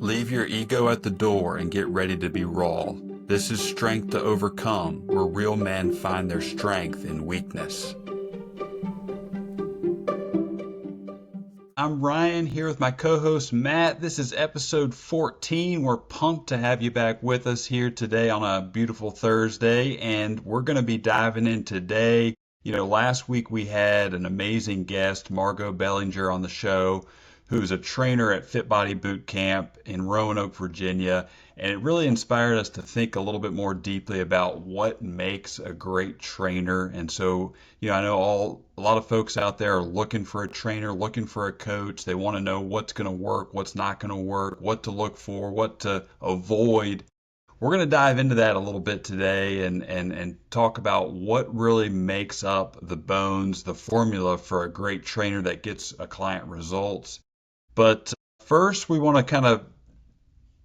Leave your ego at the door and get ready to be raw. This is Strength to Overcome, where real men find their strength in weakness. I'm Ryan here with my co-host Matt. This is episode 14. We're pumped to have you back with us here today on a beautiful Thursday, and we're going to be diving in today. Last week we had an amazing guest, Margot Bellinger, on the show, who's a trainer at Fit Body Boot Camp in Roanoke, Virginia. And it really inspired us to think a little bit more deeply about what makes a great trainer. And so, I know a lot of folks out there are looking for a trainer, looking for a coach. They want to know what's going to work, what's not going to work, what to look for, what to avoid. We're going to dive into that a little bit today and talk about what really makes up the bones, the formula for a great trainer that gets a client results. But first, we want to kind of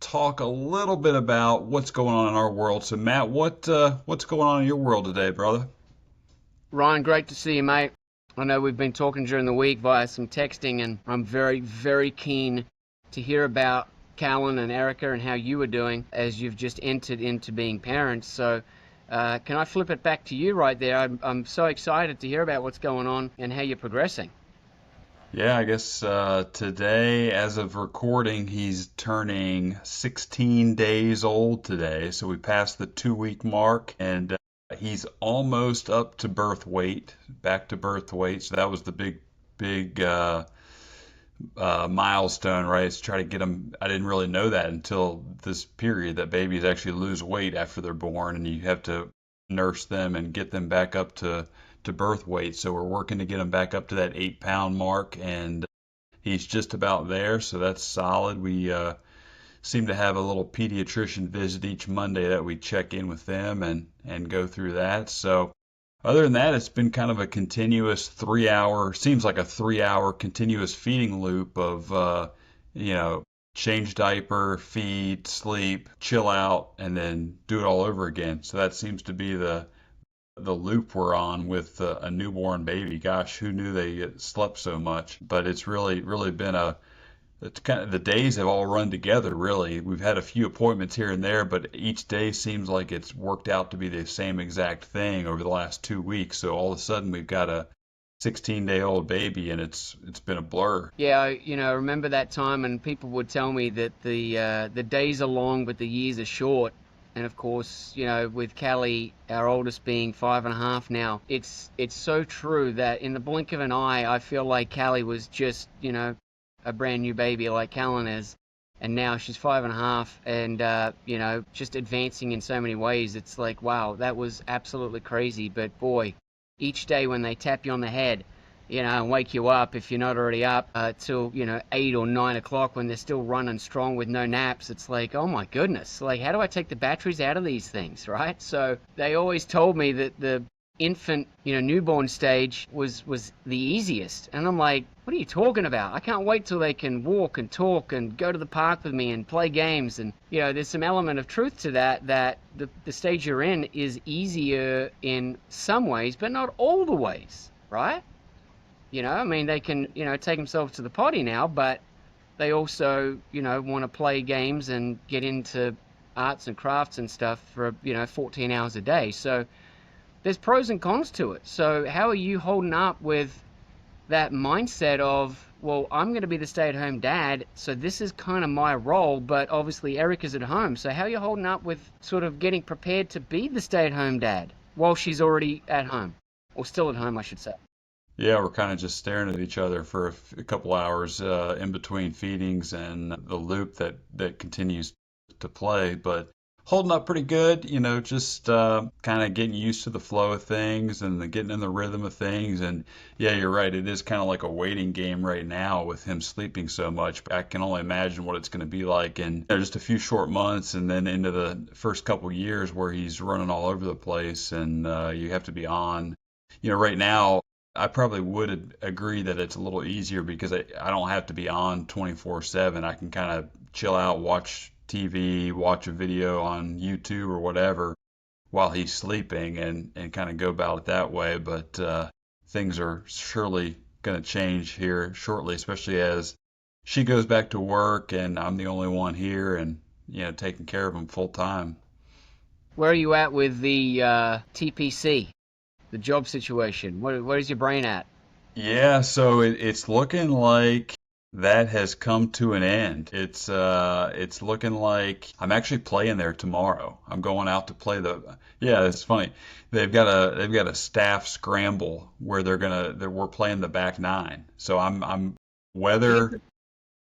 talk a little bit about what's going on in our world. So, Matt, what's going on in your world today, brother? Ryan, great to see you, mate. I know we've been talking during the week via some texting, and I'm very, very keen to hear about Callan and Erica and how you are doing as you've just entered into being parents. So, can I flip it back to you right there? I'm so excited to hear about what's going on and how you're progressing. Yeah, I guess today, as of recording, he's turning 16 days old today. So we passed the 2-week mark, and he's almost up to birth weight, back to birth weight. So that was the big milestone, right? Is try to get him. I didn't really know that until this period that babies actually lose weight after they're born, and you have to nurse them and get them back up to birth weight. So we're working to get him back up to that 8-pound mark, and he's just about there. So that's solid. We seem to have a little pediatrician visit each Monday that we check in with them and go through that. So other than that, it's been kind of a continuous 3-hour, seems like a 3-hour continuous feeding loop of, change diaper, feed, sleep, chill out, and then do it all over again. So that seems to be the loop we're on with a newborn baby. Gosh, who knew they slept so much? But it's really been it's kind of, the days have all run together, really. We've had a few appointments here and there, but each day seems like it's worked out to be the same exact thing over the last 2 weeks. So all of a sudden we've got a 16-day-old baby, and it's been a blur. Yeah, I remember that time, and people would tell me that the days are long, but the years are short. And of course, with Callie, our oldest, being 5.5 now, it's so true that in the blink of an eye, I feel like Callie was just, a brand new baby like Callan is. And now she's 5.5 and, just advancing in so many ways. It's like, wow, that was absolutely crazy. But boy, each day when they tap you on the head, and wake you up if you're not already up till 8 or 9 o'clock when they're still running strong with no naps. It's like, oh my goodness, like, how do I take the batteries out of these things, right? So they always told me that the infant, newborn stage was the easiest, and I'm like, what are you talking about? I can't wait till they can walk and talk and go to the park with me and play games. And there's some element of truth to that the stage you're in is easier in some ways, but not all the ways, right? They can, take themselves to the potty now, but they also, want to play games and get into arts and crafts and stuff for, 14 hours a day. So there's pros and cons to it. So how are you holding up with that mindset of, well, I'm going to be the stay-at-home dad, so this is kind of my role, but obviously Erica's at home. So how are you holding up with sort of getting prepared to be the stay-at-home dad while she's already at home, or still at home, I should say? Yeah, we're kind of just staring at each other for a couple hours in between feedings and the loop that continues to play, but holding up pretty good, just kind of getting used to the flow of things and getting in the rhythm of things. And yeah, you're right. It is kind of like a waiting game right now with him sleeping so much. I can only imagine what it's going to be like in just a few short months and then into the first couple years where he's running all over the place and you have to be on. Right now, I probably would agree that it's a little easier because I don't have to be on 24/7. I can kind of chill out, watch TV, watch a video on YouTube or whatever while he's sleeping and kind of go about it that way. But things are surely going to change here shortly, especially as she goes back to work, and I'm the only one here, and taking care of them full time. Where are you at with the TPC, the job situation? Where's your brain at? Yeah, so it's looking like that has come to an end. It's looking like I'm actually playing there tomorrow. I'm going out to play the yeah, it's funny. They've got a staff scramble where we're playing the back nine. So I'm weather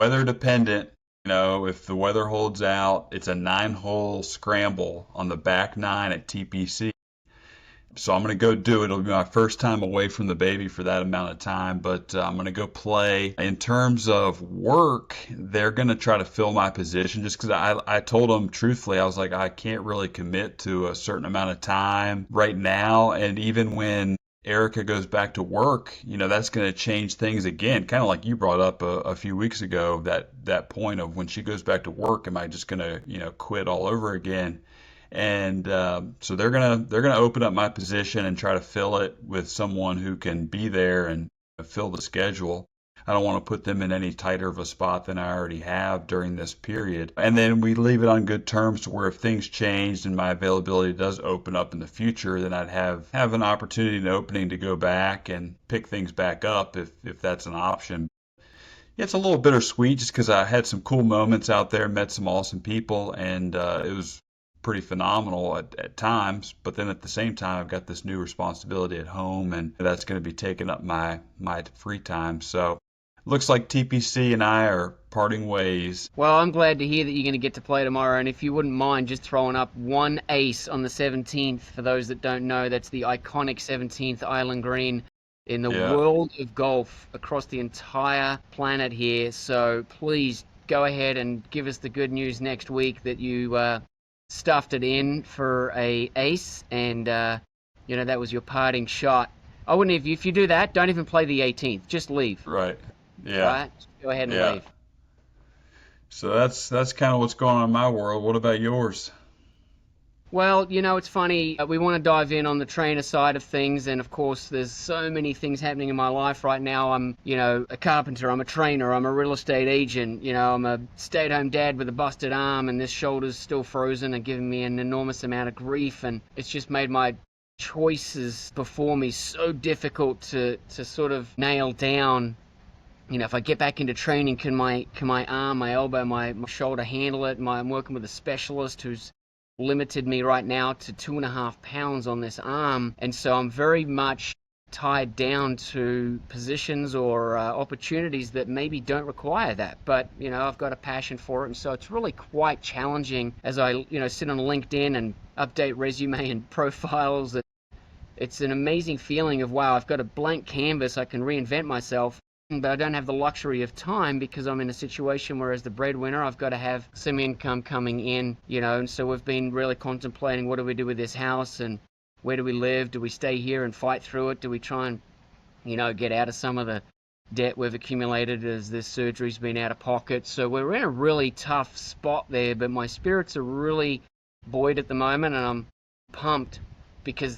weather dependent. If the weather holds out, it's a 9-hole scramble on the back nine at TPC. So I'm going to go do it. It'll be my first time away from the baby for that amount of time, but I'm going to go play. In terms of work, they're going to try to fill my position just because I told them truthfully, I was like, I can't really commit to a certain amount of time right now. And even when Erica goes back to work, that's going to change things again. Kind of like you brought up a few weeks ago, that point of when she goes back to work, am I just going to, quit all over again? And so they're gonna open up my position and try to fill it with someone who can be there and fill the schedule. I don't want to put them in any tighter of a spot than I already have during this period. And then we leave it on good terms to where if things changed and my availability does open up in the future, then I'd have an opportunity and opening to go back and pick things back up if that's an option. Yeah, it's a little bittersweet just because I had some cool moments out there, met some awesome people, and it was pretty phenomenal at times. But then at the same time, I've got this new responsibility at home, and that's going to be taking up my free time. So it looks like TPC and I are parting ways. Well, I'm glad to hear that you're going to get to play tomorrow. And if you wouldn't mind just throwing up one ace on the 17th, for those that don't know, that's the iconic 17th Island Green in the Yeah, world of golf across the entire planet here. So please go ahead and give us the good news next week that you stuffed it in for a ace, and that was your parting shot. I wouldn't if you do that, don't even play the 18th. Just leave, right. Yeah, right? Just go ahead and yeah. leave. So that's kind of what's going on in my world. What about yours? Well, it's funny. We want to dive in on the trainer side of things, and of course, there's so many things happening in my life right now. I'm, a carpenter, I'm a trainer, I'm a real estate agent, I'm a stay-at-home dad with a busted arm, and this shoulder's still frozen and giving me an enormous amount of grief, and it's just made my choices before me so difficult to sort of nail down. If I get back into training, can my arm, my elbow, my shoulder handle it? I'm working with a specialist who's limited me right now to 2.5 pounds on this arm, and so I'm very much tied down to positions or opportunities that maybe don't require that. But I've got a passion for it, and so it's really quite challenging as I sit on LinkedIn and update resume and profiles. It's an amazing feeling of, wow, I've got a blank canvas, I can reinvent myself, but I don't have the luxury of time because I'm in a situation where, as the breadwinner, I've got to have some income coming in, and so we've been really contemplating, what do we do with this house, and where do we live? Do we stay here and fight through it? Do we try and, get out of some of the debt we've accumulated as this surgery's been out of pocket? So we're in a really tough spot there, but my spirits are really buoyed at the moment, and I'm pumped because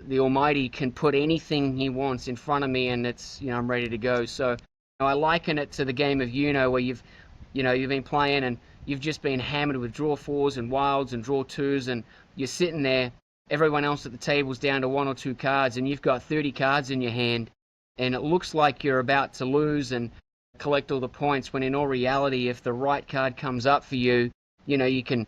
the Almighty can put anything He wants in front of me, and it's I'm ready to go. So I liken it to the game of where you've been playing and you've just been hammered with draw fours and wilds and draw twos, and you're sitting there. Everyone else at the table's down to one or two cards, and you've got 30 cards in your hand, and it looks like you're about to lose and collect all the points. When in all reality, if the right card comes up for you, you can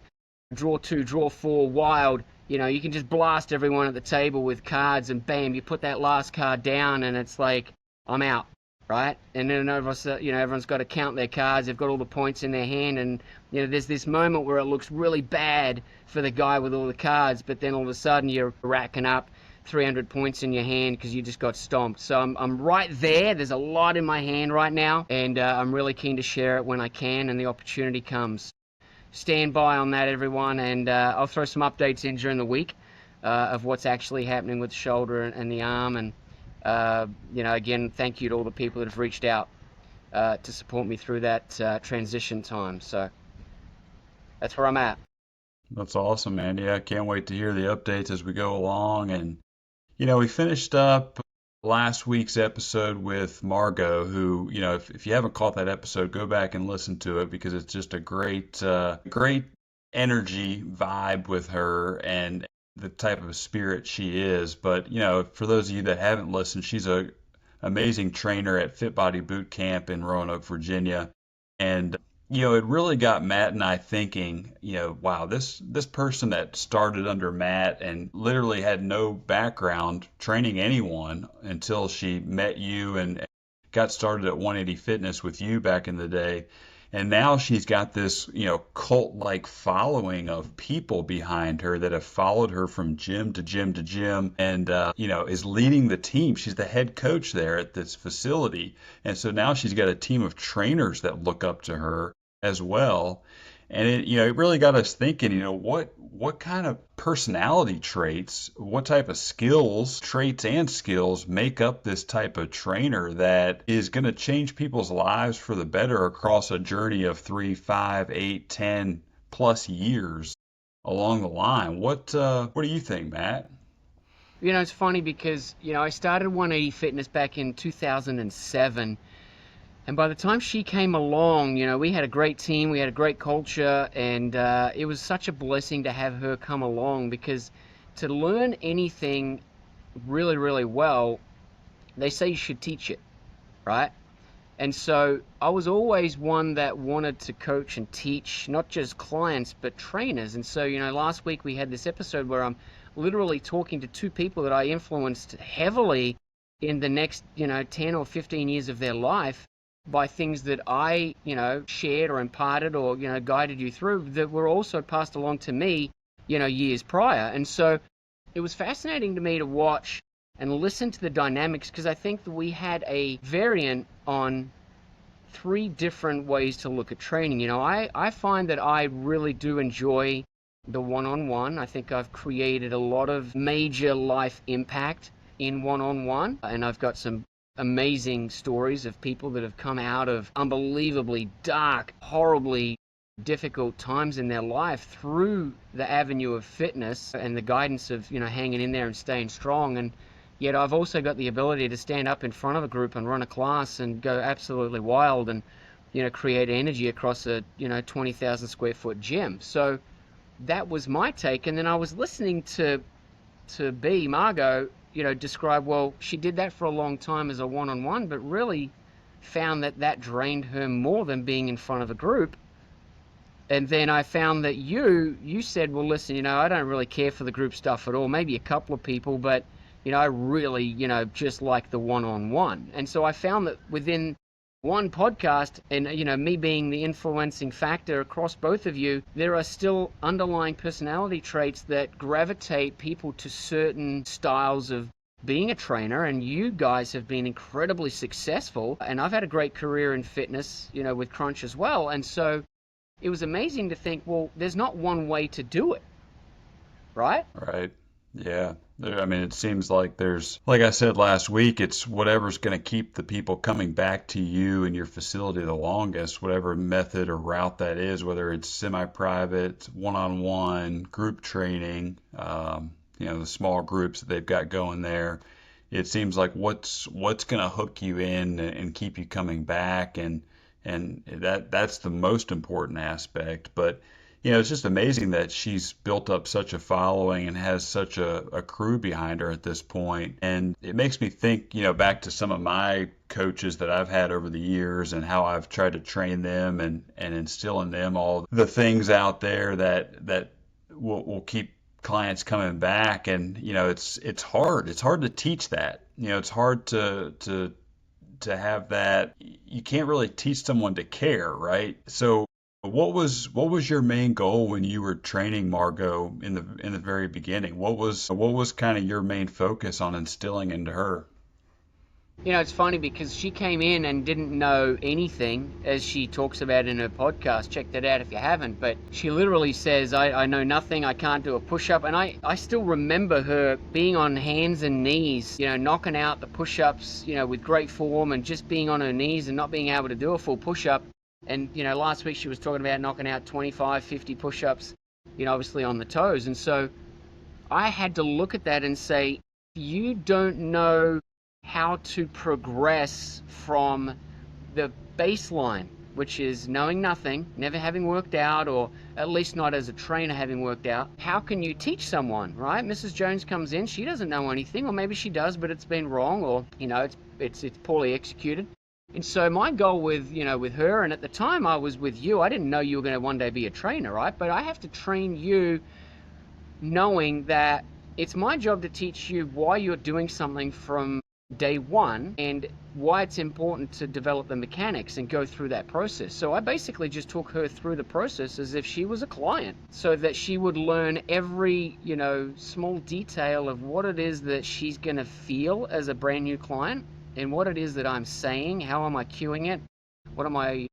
draw two, draw four, wild. You can just blast everyone at the table with cards, and bam, you put that last card down, and it's like, I'm out, right? And then everyone's got to count their cards. They've got all the points in their hand, and there's this moment where it looks really bad for the guy with all the cards, but then all of a sudden you're racking up 300 points in your hand because you just got stomped. So I'm right there. There's a lot in my hand right now, and I'm really keen to share it when I can and the opportunity comes. Stand by on that, everyone, and I'll throw some updates in during the week of what's actually happening with the shoulder and the arm. And again, thank you to all the people that have reached out to support me through that transition time. So that's where I'm at. That's awesome, man. Yeah, I can't wait to hear the updates as we go along. And we finished up last week's episode with Margot, who, if you haven't caught that episode, go back and listen to it because it's just a great energy vibe with her and the type of spirit she is. But, for those of you that haven't listened, she's a amazing trainer at Fit Body Boot Camp in Roanoke, Virginia. And it really got Matt and I thinking, wow, this person that started under Matt and literally had no background training anyone until she met you and got started at 180 Fitness with you back in the day. And now she's got this, cult-like following of people behind her that have followed her from gym to gym to gym and, is leading the team. She's the head coach there at this facility. And so now she's got a team of trainers that look up to her as well. And it really got us thinking, what kind of personality traits, what type of traits and skills make up this type of trainer that is going to change people's lives for the better across a journey of 3, 5, 8, 10 plus years along the line. What do you think, Matt? It's funny because, I started 180 Fitness back in 2007. And by the time she came along, we had a great team, we had a great culture, and it was such a blessing to have her come along because to learn anything really, really well, they say you should teach it, right? And so I was always one that wanted to coach and teach not just clients, but trainers. And so, last week we had this episode where I'm literally talking to two people that I influenced heavily in the next, 10 or 15 years of their life by things that I, shared or imparted or, guided you through that were also passed along to me, years prior. And so it was fascinating to me to watch and listen to the dynamics because I think that we had a variant on three different ways to look at training. I find that I really do enjoy the one-on-one. I think I've created a lot of major life impact in one-on-one, and I've got some amazing stories of people that have come out of unbelievably dark, horribly difficult times in their life through the avenue of fitness and the guidance of, hanging in there and staying strong. And yet I've also got the ability to stand up in front of a group and run a class and go absolutely wild and, create energy across a, 20,000 square foot gym. So that was my take. And then I was listening to Margot, describe, well, she did that for a long time as a one-on-one, but really found that drained her more than being in front of a group. And then I found that you said, well, listen, I don't really care for the group stuff at all, maybe a couple of people, but, I really, just like the one-on-one. And so I found that within one podcast and, me being the influencing factor across both of you, there are still underlying personality traits that gravitate people to certain styles of being a trainer. And you guys have been incredibly successful. And I've had a great career in fitness, with Crunch as well. And so it was amazing to think, well, there's not one way to do it, right? Right. Yeah. I mean, it seems like like I said last week, it's whatever's going to keep the people coming back to you and your facility the longest, whatever method or route that is, whether it's semi-private, one-on-one, group training, the small groups that they've got going there. It seems like what's going to hook you in and keep you coming back, and that's the most important aspect. But it's just amazing that she's built up such a following and has such a crew behind her at this point. And it makes me think, back to some of my coaches that I've had over the years and how I've tried to train them and instill in them all the things out there that will keep clients coming back. And, it's hard. It's hard to teach that. It's hard to have that. You can't really teach someone to care, right? So what was your main goal when you were training Margot in the very beginning? What was kind of your main focus on instilling into her? It's funny because she came in and didn't know anything, as she talks about in her podcast. Check that out if you haven't. But she literally says, I know nothing, I can't do a push-up. And I still remember her being on hands and knees, knocking out the push-ups, with great form and just being on her knees and not being able to do a full push-up. And, last week she was talking about knocking out 25, 50 push-ups, obviously on the toes. And so I had to look at that and say, you don't know how to progress from the baseline, which is knowing nothing, never having worked out, or at least not as a trainer having worked out. How can you teach someone, right? Mrs. Jones comes in, she doesn't know anything, or maybe she does, but it's been wrong, or it's poorly executed. And so my goal with with her, and at the time I was with you, I didn't know you were going to one day be a trainer, right? But I have to train you knowing that it's my job to teach you why you're doing something from day one and why it's important to develop the mechanics and go through that process. So I basically just took her through the process as if she was a client so that she would learn every, small detail of what it is that she's going to feel as a brand new client and what it is that I'm saying, how am I cueing it, what am I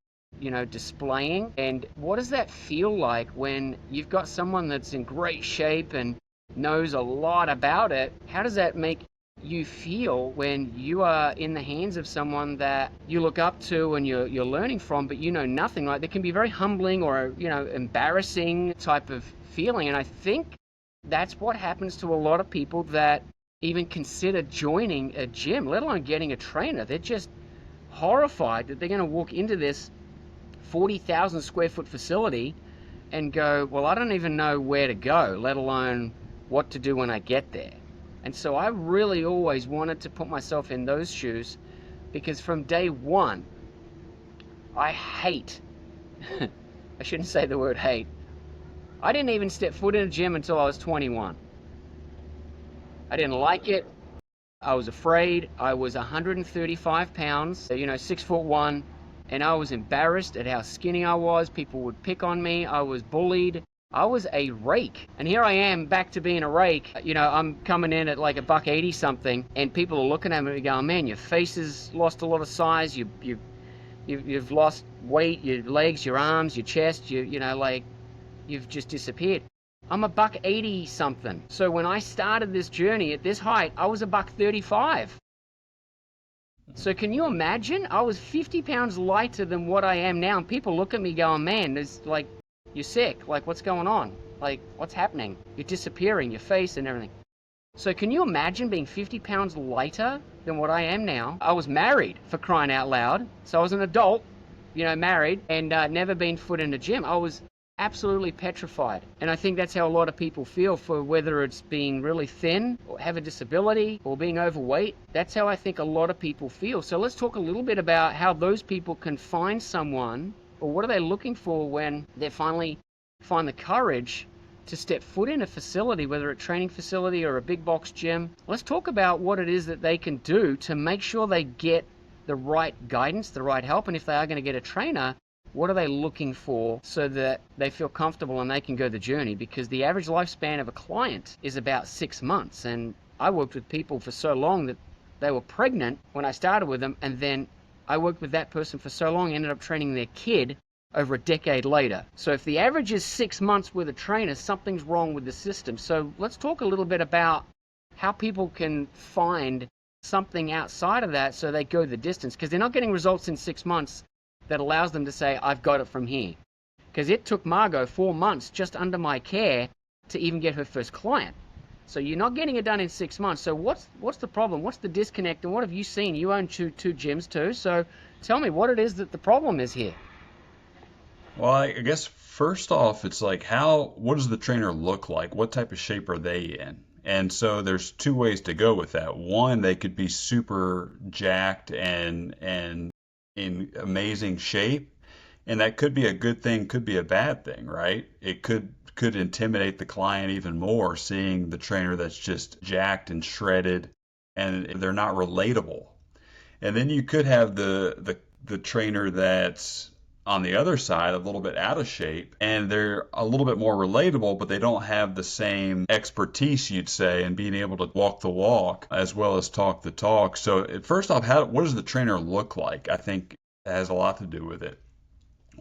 displaying, and what does that feel like when you've got someone that's in great shape and knows a lot about it? How does that make you feel when you are in the hands of someone that you look up to and you're learning from, but you know nothing? Like, there can be very humbling or embarrassing type of feeling, and I think that's what happens to a lot of people that even consider joining a gym, let alone getting a trainer. They're just horrified that they're going to walk into this 40,000 square foot facility and go, well, I don't even know where to go, let alone what to do when I get there. And so I really always wanted to put myself in those shoes, because from day one, I hate, I shouldn't say the word hate. I didn't even step foot in a gym until I was 21. I didn't like it. I was afraid. I was 135 pounds, 6'1", and I was embarrassed at how skinny I was. People would pick on me. I was bullied. I was a rake. And here I am back to being a rake. I'm coming in at like a $180 something, and people are looking at me and going, man, your face has lost a lot of size. You've lost weight, your legs, your arms, your chest, you've just disappeared. I'm a $180 something. So when I started this journey at this height, I was a $135. So can you imagine? I was 50 pounds lighter than what I am now, and people look at me going, man, there's you're sick. Like, what's going on? Like, what's happening? You're disappearing, your face and everything. So can you imagine being 50 pounds lighter than what I am now? I was married, for crying out loud. So I was an adult, married, and never been foot in a gym. I was absolutely petrified. And I think that's how a lot of people feel, for whether it's being really thin or have a disability or being overweight. That's how I think a lot of people feel. So let's talk a little bit about how those people can find someone, or what are they looking for when they finally find the courage to step foot in a facility, whether a training facility or a big box gym. Let's talk about what it is that they can do to make sure they get the right guidance, the right help, and if they are going to get a trainer, what are they looking for so that they feel comfortable and they can go the journey? Because the average lifespan of a client is about 6 months. And I worked with people for so long that they were pregnant when I started with them. And then I worked with that person for so long, ended up training their kid over a decade later. So if the average is 6 months with a trainer, something's wrong with the system. So let's talk a little bit about how people can find something outside of that so they go the distance. Because they're not getting results in 6 months that allows them to say, I've got it from here. Because it took Margot 4 months just under my care to even get her first client. So you're not getting it done in 6 months. So what's the problem? What's the disconnect? And what have you seen? You own two gyms too. So tell me what it is that the problem is here. Well, I guess first off, it's like what does the trainer look like? What type of shape are they in? And so there's two ways to go with that. One, they could be super jacked and in amazing shape, and that could be a good thing, could be a bad thing, right? It could intimidate the client even more, seeing the trainer that's just jacked and shredded and they're not relatable. And then you could have the trainer that's on the other side, a little bit out of shape, and they're a little bit more relatable, but they don't have the same expertise, you'd say, in being able to walk the walk as well as talk the talk. So first off, what does the trainer look like? I think it has a lot to do with it.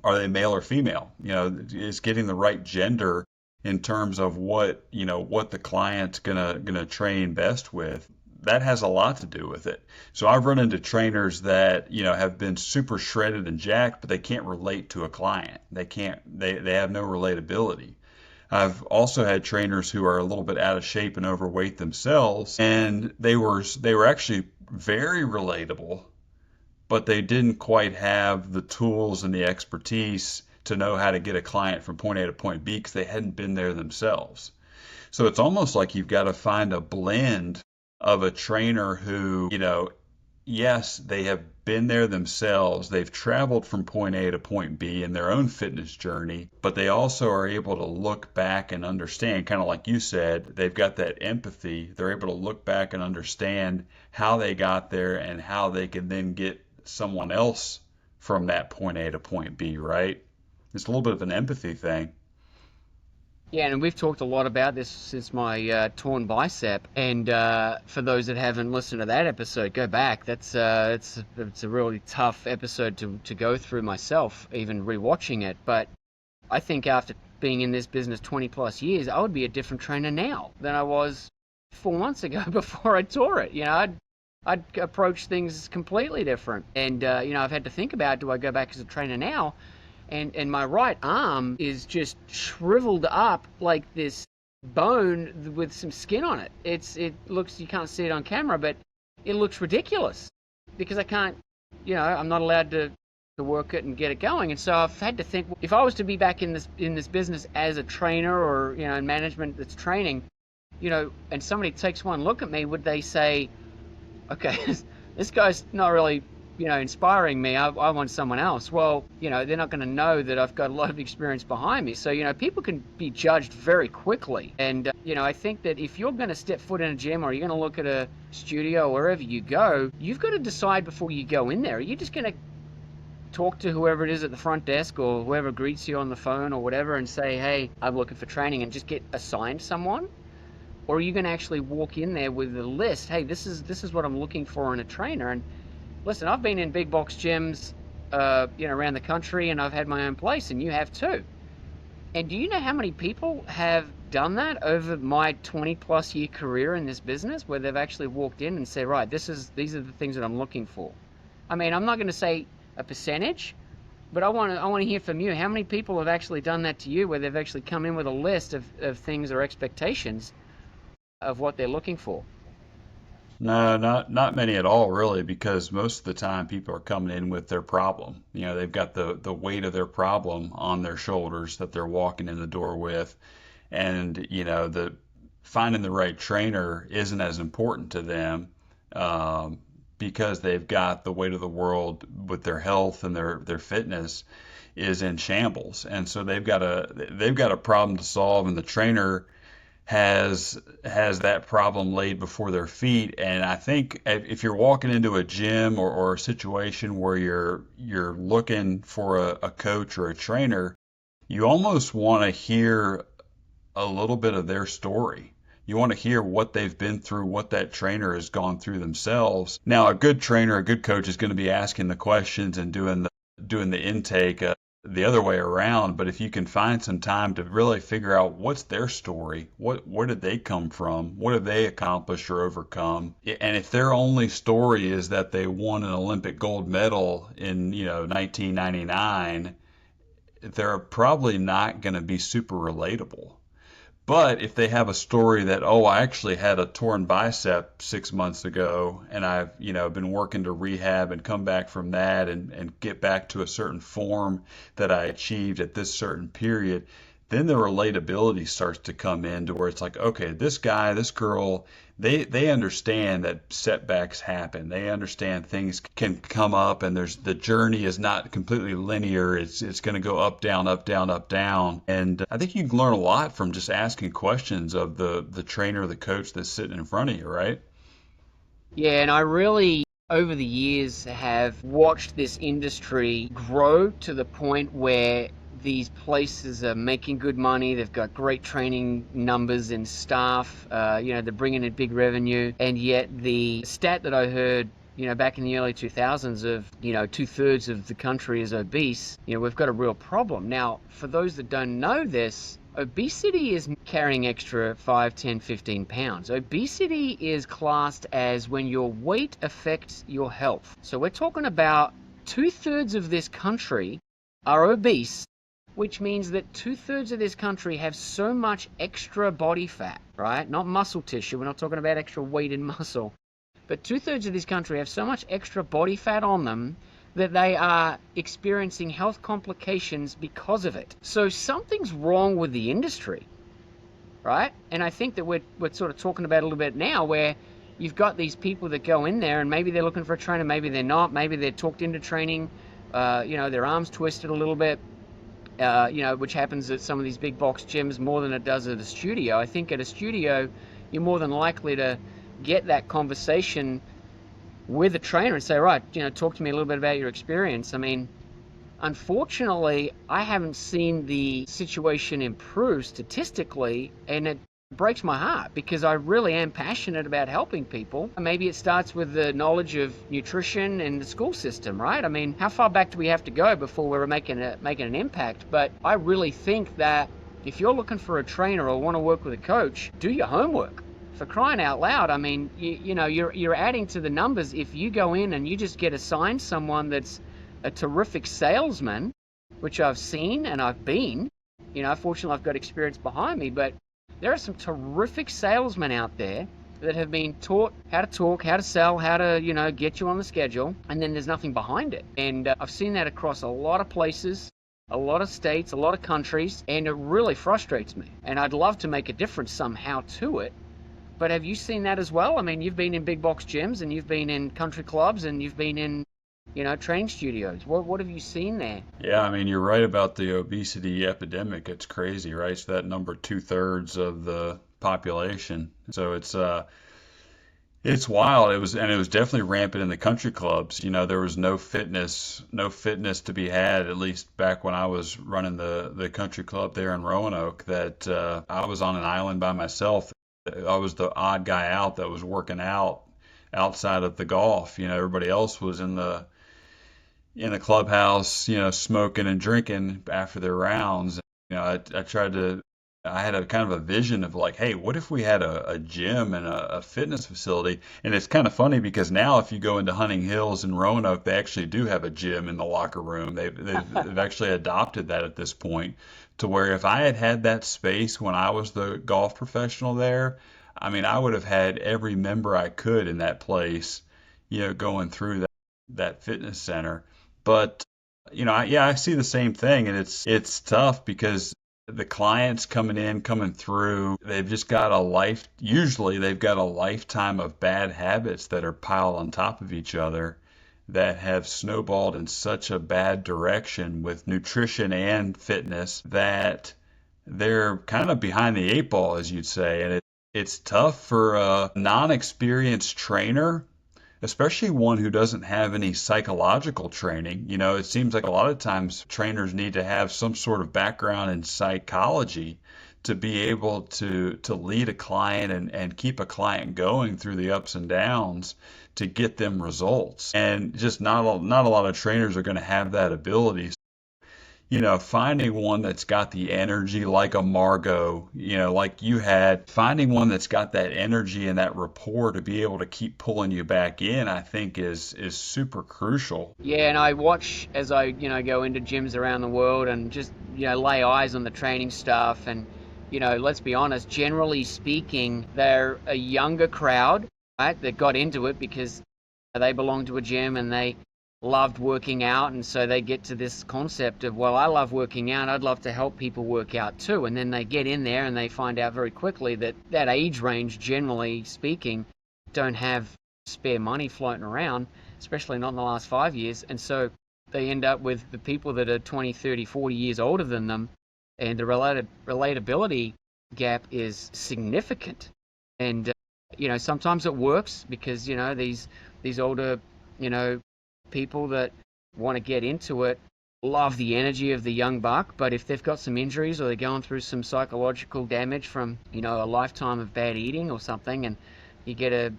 Are they male or female? Is getting the right gender in terms of what the client's gonna train best with. That has a lot to do with it. So I've run into trainers that, have been super shredded and jacked, but they can't relate to a client. They have no relatability. I've also had trainers who are a little bit out of shape and overweight themselves, and they were actually very relatable, but they didn't quite have the tools and the expertise to know how to get a client from point A to point B because they hadn't been there themselves. So it's almost like you've got to find a blend of a trainer who, yes, they have been there themselves. They've traveled from point A to point B in their own fitness journey, but they also are able to look back and understand, kind of like you said, they've got that empathy. They're able to look back and understand how they got there and how they can then get someone else from that point A to point B, right? It's a little bit of an empathy thing. Yeah, and we've talked a lot about this since my torn bicep. And for those that haven't listened to that episode, go back. It's a really tough episode to go through myself, even rewatching it. But I think after being in this business 20 plus years, I would be a different trainer now than I was 4 months ago before I tore it. I'd approach things completely different. And I've had to think about, do I go back as a trainer now? And my right arm is just shriveled up like this bone with some skin on it. It looks, you can't see it on camera, but it looks ridiculous because I can't, I'm not allowed to work it and get it going. And so I've had to think, if I was to be back in this business as a trainer or in management that's training, and somebody takes one look at me, would they say, okay, this guy's not really, inspiring me. I want someone else. Well, they're not going to know that I've got a lot of experience behind me. So, people can be judged very quickly. And, I think that if you're going to step foot in a gym or you're going to look at a studio or wherever you go, you've got to decide before you go in there. Are you just going to talk to whoever it is at the front desk or whoever greets you on the phone or whatever and say, hey, I'm looking for training, and just get assigned someone? Or are you going to actually walk in there with a list? Hey, this is what I'm looking for in a trainer. And listen, I've been in big box gyms, around the country, and I've had my own place, and you have too. And do you know how many people have done that over my 20 plus year career in this business, where they've actually walked in and said, right, these are the things that I'm looking for. I mean, I'm not going to say a percentage, but I want to hear from you. How many people have actually done that to you, where they've actually come in with a list of things or expectations of what they're looking for? No, not many at all, really, because most of the time people are coming in with their problem. They've got the weight of their problem on their shoulders that they're walking in the door with, and the finding the right trainer isn't as important to them, because they've got the weight of the world with their health and their fitness is in shambles, and so they've got a problem to solve, and the trainer has that problem laid before their feet. And I think if you're walking into a gym or a situation where you're looking for a coach or a trainer, you almost want to hear a little bit of their story. You want to hear what they've been through, what that trainer has gone through themselves. Now, a good trainer, a good coach is going to be asking the questions and doing the intake the other way around. But if you can find some time to really figure out what's their story, where did they come from, what have they accomplished or overcome, and if their only story is that they won an Olympic gold medal in 1999, they're probably not going to be super relatable. But if they have a story that, oh, I actually had a torn bicep 6 months ago, and I've, been working to rehab and come back from that and get back to a certain form that I achieved at this certain period, then the relatability starts to come in to where it's like, okay, this guy, this girl, they understand that setbacks happen. They understand things can come up, and the journey is not completely linear. It's going to go up, down, up, down, up, down. And I think you can learn a lot from just asking questions of the trainer, the coach that's sitting in front of you, right? Yeah, and I really, over the years, have watched this industry grow to the point where these places are making good money. They've got great training numbers and staff. They're bringing in big revenue. And yet the stat that I heard, back in the early 2000s of, 2/3 of the country is obese, we've got a real problem. Now, for those that don't know this, obesity is carrying extra 5, 10, 15 pounds. Obesity is classed as when your weight affects your health. So we're talking about 2/3 of this country are obese, which means that 2/3 of this country have so much extra body fat, right? Not muscle tissue. We're not talking about extra weight and muscle. but 2/3 of this country have so much extra body fat on them that they are experiencing health complications because of it. So something's wrong with the industry, right? And I think that we're sort of talking about it a little bit now, where you've got these people that go in there and maybe they're looking for a trainer, maybe they're not, maybe they're talked into training, their arms twisted a little bit, which happens at some of these big box gyms more than it does at a studio. I think at a studio, you're more than likely to get that conversation with a trainer and say, right, talk to me a little bit about your experience. I mean, unfortunately, I haven't seen the situation improve statistically, and it breaks my heart because I really am passionate about helping people. Maybe it starts with the knowledge of nutrition and the school system, right? I mean, how far back do we have to go before we're making an impact? But I really think that if you're looking for a trainer or want to work with a coach, do your homework. For crying out loud, I mean, you're adding to the numbers if you go in and you just get assigned someone that's a terrific salesman, which I've seen and I've been. Fortunately, I've got experience behind me, but there are some terrific salesmen out there that have been taught how to talk, how to sell, how to, get you on the schedule, and then there's nothing behind it. And I've seen that across a lot of places, a lot of states, a lot of countries, and it really frustrates me. And I'd love to make a difference somehow to it. But have you seen that as well? I mean, you've been in big box gyms and you've been in country clubs and you've been in, training studios. What have you seen there? Yeah, I mean, you're right about the obesity epidemic. It's crazy, right? So that number 2/3 of the population. So it's wild. It was definitely rampant in the country clubs. There was no fitness to be had, at least back when I was running the country club there in Roanoke, that I was on an island by myself. I was the odd guy out that was working out outside of the golf. Everybody else was in the clubhouse, smoking and drinking after their rounds. I had a kind of a vision of like, hey, what if we had a gym and a fitness facility? And it's kind of funny because now if you go into Hunting Hills in Roanoke, they actually do have a gym in the locker room. They've actually adopted that at this point, to where if I had had that space when I was the golf professional there, I mean, I would have had every member I could in that place, going through that fitness center. But I see the same thing, and it's tough because the clients coming through, they've just got usually they've got a lifetime of bad habits that are piled on top of each other that have snowballed in such a bad direction with nutrition and fitness that they're kind of behind the eight ball, as you'd say. And it's tough for a non-experienced trainer, especially one who doesn't have any psychological training. It seems like a lot of times trainers need to have some sort of background in psychology to be able to lead a client and keep a client going through the ups and downs to get them results. And just not a lot of trainers are going to have that ability. Finding one that's got the energy like a Margot, like you had, finding one that's got that energy and that rapport to be able to keep pulling you back in, I think is super crucial. Yeah, and I watch as I, go into gyms around the world and just, lay eyes on the training staff. And, let's be honest, generally speaking, they're a younger crowd, right, that got into it because they belong to a gym and they loved working out, and so they get to this concept of, well, I love working out, I'd love to help people work out too. And then they get in there and they find out very quickly that age range, generally speaking, don't have spare money floating around, especially not in the last 5 years. And so they end up with the people that are 20, 30, 40 years older than them, and the relatability gap is significant. And sometimes it works because these older people that want to get into it love the energy of the young buck. But if they've got some injuries or they're going through some psychological damage from a lifetime of bad eating or something, and you get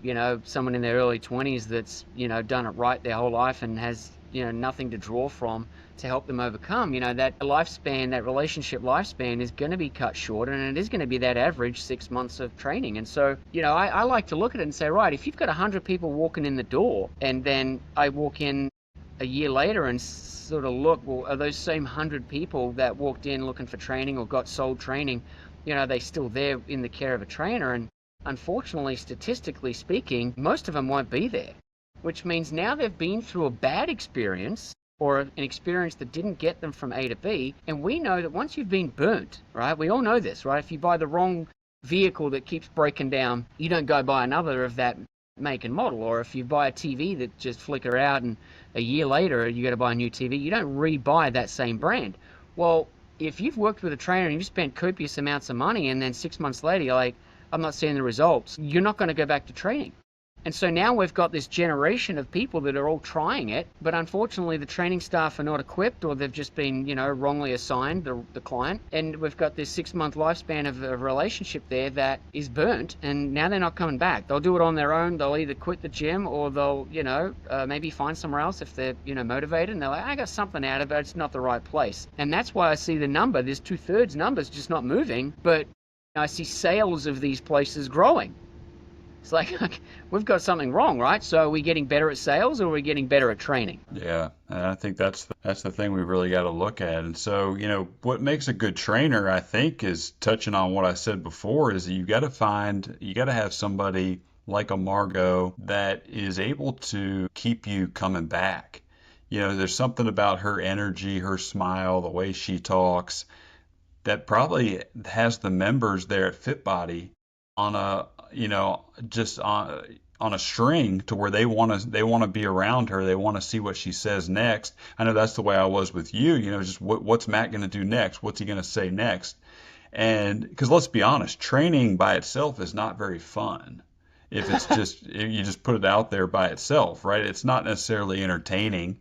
someone in their early 20s that's done it right their whole life and has nothing to draw from to help them overcome, that lifespan, that relationship lifespan is going to be cut short, and it is going to be that average 6 months of training. And so I like to look at it and say, right, if you've got 100 people walking in the door and then I walk in a year later and sort of look, well, are those same 100 people that walked in looking for training or got sold training, are they still there in the care of a trainer? And unfortunately, statistically speaking, most of them won't be there, which means now they've been through a bad experience or an experience that didn't get them from A to B. And we know that once you've been burnt, right? We all know this, right? If you buy the wrong vehicle that keeps breaking down, you don't go buy another of that make and model. Or if you buy a TV that just flicker out and a year later you got to buy a new TV, you don't re-buy that same brand. Well, if you've worked with a trainer and you've spent copious amounts of money and then 6 months later you're like, I'm not seeing the results, you're not going to go back to training. And so now we've got this generation of people that are all trying it, but unfortunately the training staff are not equipped, or they've just been, wrongly assigned the client. And we've got this 6 month lifespan of a relationship there that is burnt, and now they're not coming back. They'll do it on their own. They'll either quit the gym or they'll, maybe find somewhere else if they're, motivated, and they're like, I got something out of it, it's not the right place. And that's why I see the number, this 2/3 number's just not moving, but I see sales of these places growing. It's like, we've got something wrong, right? So are we getting better at sales, or are we getting better at training? Yeah, and I think that's the thing we really got to look at. And so, what makes a good trainer, I think, is touching on what I said before, is you got to have somebody like a Margot that is able to keep you coming back. There's something about her energy, her smile, the way she talks, that probably has the members there at FitBody on a just on a string, to where they want to be around her. They want to see what she says next. I know that's the way I was with you. Just what's Matt going to do next? What's he going to say next? And because let's be honest, training by itself is not very fun. If it's just if you just put it out there by itself, right? It's not necessarily entertaining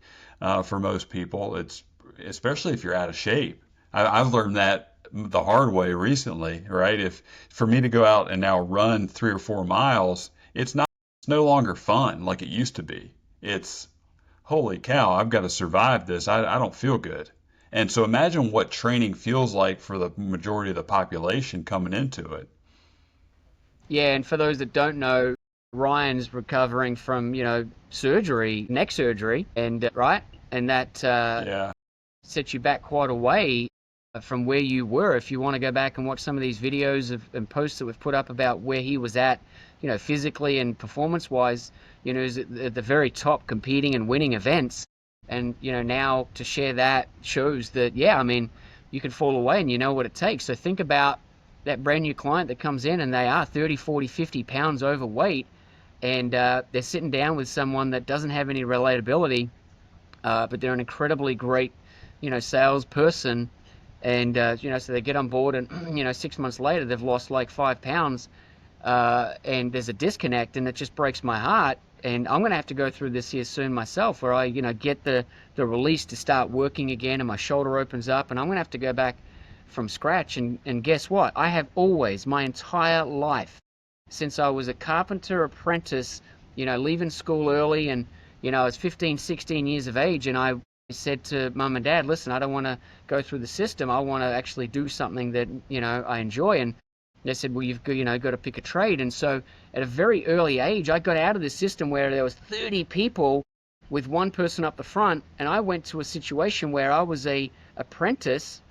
for most people. It's especially if you're out of shape. I've learned that the hard way recently, right? If for me to go out and now run 3 or 4 miles, it's no longer fun like it used to be. It's holy cow, I've got to survive this. I don't feel good. And so imagine what training feels like for the majority of the population coming into it. Yeah, and for those that don't know, Ryan's recovering from, surgery, neck surgery, and right? And that Yeah. sets you back quite a way from where you were. If you want to go back and watch some of these videos and posts that we've put up about where he was at, physically and performance wise, is at the very top, competing and winning events. And, now to share that shows that, yeah, I mean, you can fall away and you know what it takes. So think about that brand new client that comes in and they are 30, 40, 50 pounds overweight, and they're sitting down with someone that doesn't have any relatability, but they're an incredibly great, salesperson. And, so they get on board and, 6 months later, they've lost like 5 pounds, and there's a disconnect, and it just breaks my heart. And I'm going to have to go through this here soon myself, where I, get the release to start working again, and my shoulder opens up, and I'm going to have to go back from scratch. And guess what? I have always, my entire life, since I was a carpenter apprentice, leaving school early, and, I was 15, 16 years of age, and I said to mum and dad, listen, I don't want to go through the system. I want to actually do something that, I enjoy. And they said, well, you've got to pick a trade. And so at a very early age, I got out of the system where there was 30 people with one person up the front, and I went to a situation where I was a apprentice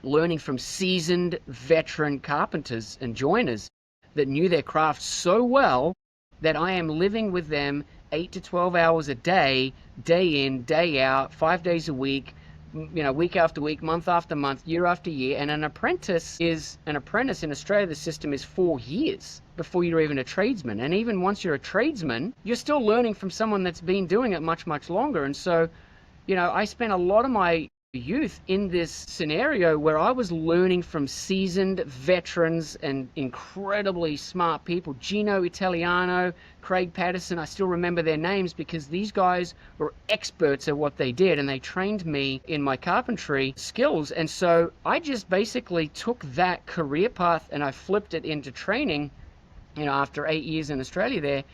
learning from seasoned veteran carpenters and joiners that knew their craft so well that I am living with them 8 to 12 hours a day, day in, day out, 5 days a week, week after week, month after month, year after year. And an apprentice in Australia, the system is 4 years before you're even a tradesman. And even once you're a tradesman, you're still learning from someone that's been doing it much, much longer. And so, I spent a lot of my youth in this scenario where I was learning from seasoned veterans and incredibly smart people. Gino Italiano, Craig Patterson, I still remember their names because these guys were experts at what they did, and they trained me in my carpentry skills. And so I just basically took that career path and I flipped it into training, after 8 years in Australia there,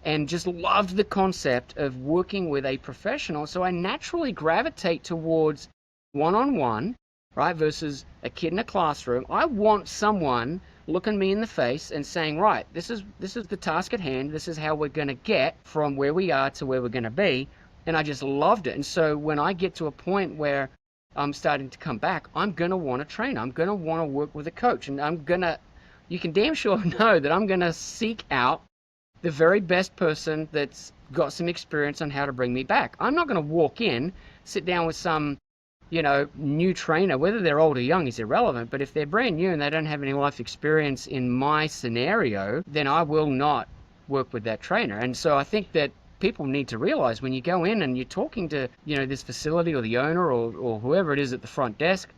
and just loved the concept of working with a professional. So I naturally gravitate towards one-on-one, right, versus a kid in a classroom. I want someone looking me in the face and saying, right, this is the task at hand. This is how we're going to get from where we are to where we're going to be. And I just loved it. And so when I get to a point where I'm starting to come back, I'm going to want to train. I'm going to want to work with a coach, and I'm going to you can damn sure know that I'm going to seek out the very best person that's got some experience on how to bring me back. I'm not going to walk in, sit down with some, new trainer. Whether they're old or young is irrelevant, but if they're brand new and they don't have any life experience in my scenario, then I will not work with that trainer. And so I think that people need to realize when you go in and you're talking to, this facility or the owner or whoever it is at the front desk,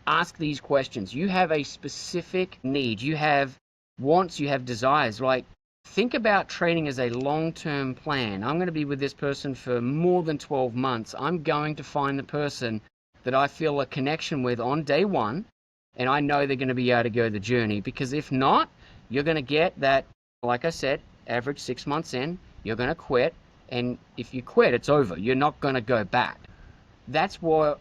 ask these questions. You have a specific need. You have wants, you have desires. Like, think about training as a long-term plan. I'm going to be with this person for more than 12 months. I'm going to find the person that I feel a connection with on day one, and I know they're going to be able to go the journey. Because if not, you're going to get that, like I said, average 6 months in, you're going to quit. And if you quit, it's over. You're not going to go back. That's where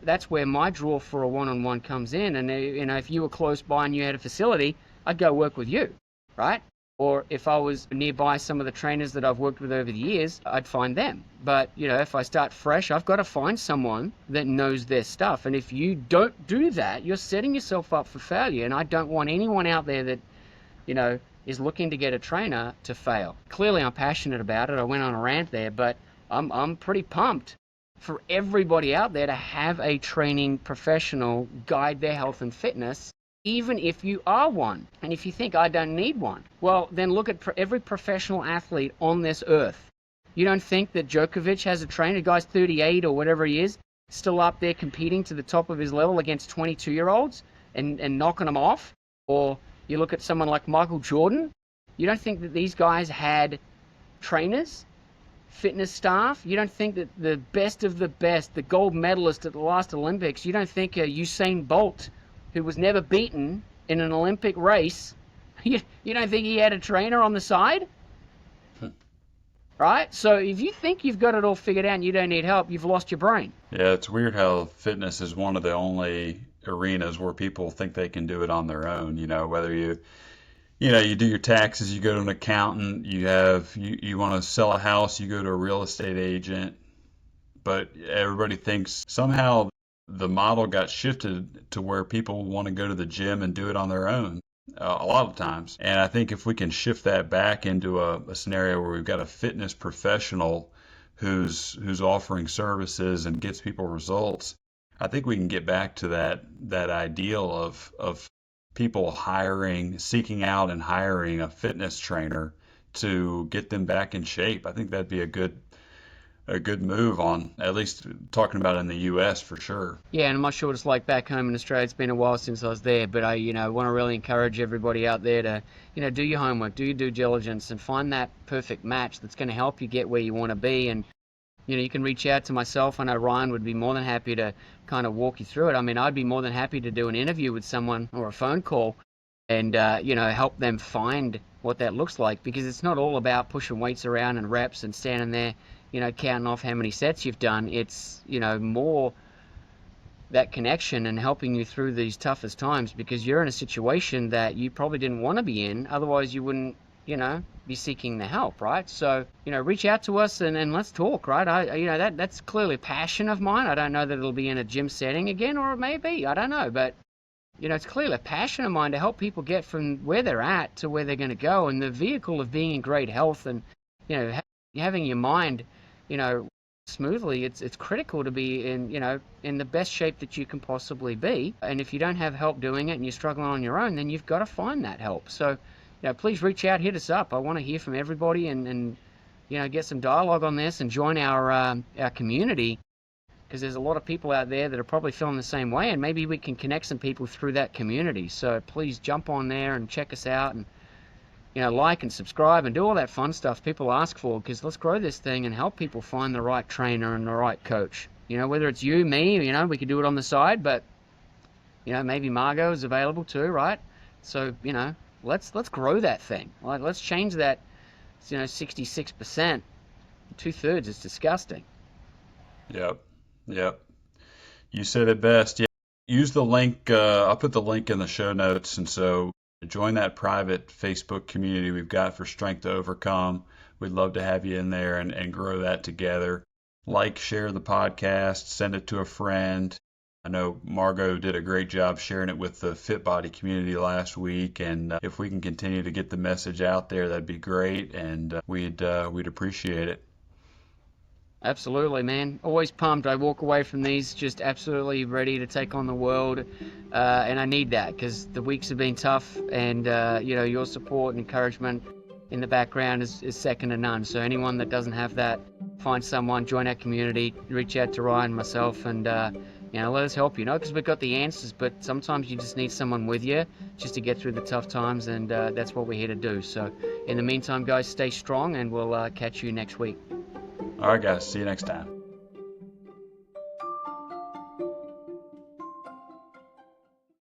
my draw for a one-on-one comes in. And if you were close by and you had a facility, I'd go work with you, right? Or if I was nearby some of the trainers that I've worked with over the years, I'd find them. But if I start fresh, I've got to find someone that knows their stuff. And if you don't do that, you're setting yourself up for failure. And I don't want anyone out there that is looking to get a trainer to fail. Clearly I'm passionate about it. I went on a rant there, but I'm pretty pumped for everybody out there to have a training professional guide their health and fitness, even if you are one. And if you think I don't need one, well, then look at every professional athlete on this earth. You don't think that Djokovic has a trainer? The guy's 38 or whatever he is, still up there competing to the top of his level against 22-year-olds and knocking them off? Or you look at someone like Michael Jordan, you don't think that these guys had trainers, fitness staff? You don't think that the best of the best, the gold medalist at the last Olympics, you don't think Usain Bolt, who was never beaten in an Olympic race, you don't think he had a trainer on the side? Right? So if you think you've got it all figured out and you don't need help, you've lost your brain. Yeah, it's weird how fitness is one of the only arenas where people think they can do it on their own. Whether you do your taxes, you go to an accountant, you want to sell a house, you go to a real estate agent, but everybody thinks somehow the model got shifted to where people want to go to the gym and do it on their own a lot of times. And I think if we can shift that back into a scenario where we've got a fitness professional who's offering services and gets people results, I think we can get back to that ideal of people seeking out and hiring a fitness trainer to get them back in shape. I think that'd be a good move, on at least talking about in the US for sure. Yeah, and I'm not sure what it's like back home in Australia. It's been a while since I was there, but I want to really encourage everybody out there to do your homework, do your due diligence, and find that perfect match that's going to help you get where you want to be. And you can reach out to myself. I know Ryan would be more than happy to kind of walk you through it. I mean, I'd be more than happy to do an interview with someone or a phone call and, help them find what that looks like, because it's not all about pushing weights around and reps and standing there, counting off how many sets you've done. It's, more that connection and helping you through these toughest times, because you're in a situation that you probably didn't want to be in. Otherwise you wouldn't, be seeking the help, right? So, reach out to us and let's talk, right? That's clearly a passion of mine. I don't know that it'll be in a gym setting again, or it may be, I don't know, but it's clearly a passion of mine to help people get from where they're at to where they're going to go. And the vehicle of being in great health and, having your mind, smoothly, it's critical to be in the best shape that you can possibly be. And if you don't have help doing it and you're struggling on your own, then you've got to find that help. So, please reach out, hit us up. I want to hear from everybody and get some dialogue on this and join our community, because there's a lot of people out there that are probably feeling the same way, and maybe we can connect some people through that community. So please jump on there and check us out, and like and subscribe and do all that fun stuff people ask for, because let's grow this thing and help people find the right trainer and the right coach. Whether it's you, me, we could do it on the side, but maybe Margot is available too, right? So let's grow that thing. Like, let's change that 66%. 2/3 is disgusting. Yep. You said it best. Yeah. Use the link. I'll put the link in the show notes. And so join that private Facebook community we've got for Strength to Overcome. We'd love to have you in there and grow that together. Like, share the podcast, send it to a friend. I know Margot did a great job sharing it with the Fit Body community last week, and if we can continue to get the message out there, that'd be great, and we'd appreciate it. Absolutely, man. Always pumped. I walk away from these just absolutely ready to take on the world, and I need that because the weeks have been tough, and your support and encouragement in the background is second to none. So anyone that doesn't have that, find someone, join our community, reach out to Ryan and myself, and let us help you. Because we've got the answers, but sometimes you just need someone with you just to get through the tough times, and that's what we're here to do. So in the meantime, guys, stay strong, and we'll catch you next week. All right, guys, see you next time.